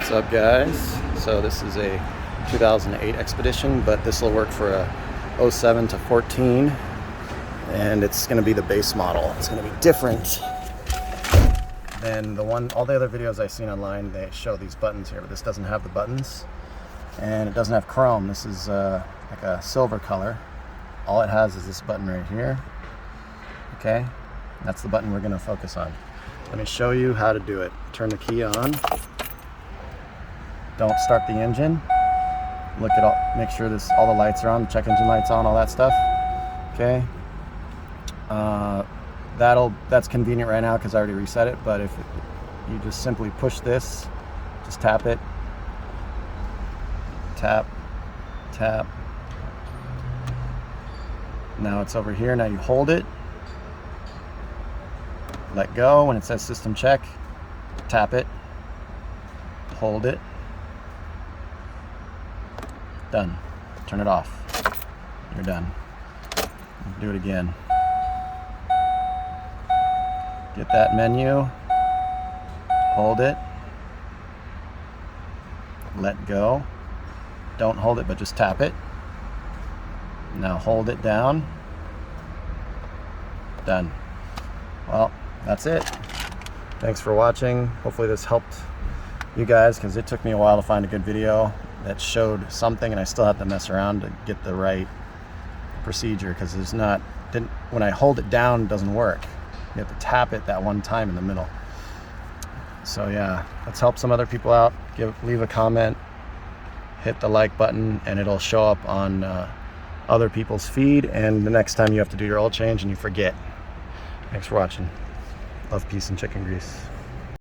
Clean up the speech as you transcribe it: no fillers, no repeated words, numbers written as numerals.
What's up, guys? So this is a 2008 Expedition, but this will work for a 07 to 14, and it's going to be the base model. It's going to be different than all the other videos I've seen online. They show these buttons here, but this doesn't have the buttons, and it doesn't have chrome. This is like a silver color. All it has is this button right here. Okay, that's the button we're going to focus on. Let me show you how to do it. Turn the key on. Don't start the engine. Look at all, make sure all the lights are on, check engine lights on, all that stuff. Okay. That's convenient right now because I already reset it, but if you just simply push this, just tap it. Tap, tap. Now it's over here. Now you hold it. Let go. When it says system check, tap it. Hold it. Done. Turn it off. You're done. Do it again. Get that menu. Hold it. Let go. Don't hold it, but just tap it. Now hold it down. Done. Well, that's it. Thanks for watching. Hopefully this helped you guys, because it took me a while to find a good video that showed something, and I still have to mess around to get the right procedure, because when I hold it down, it doesn't work. You have to tap it that one time in the middle. So yeah, let's help some other people out. Leave a comment, hit the like button, and it'll show up on other people's feed, and the next time you have to do your oil change and you forget. Thanks for watching. Love, peace, and chicken grease.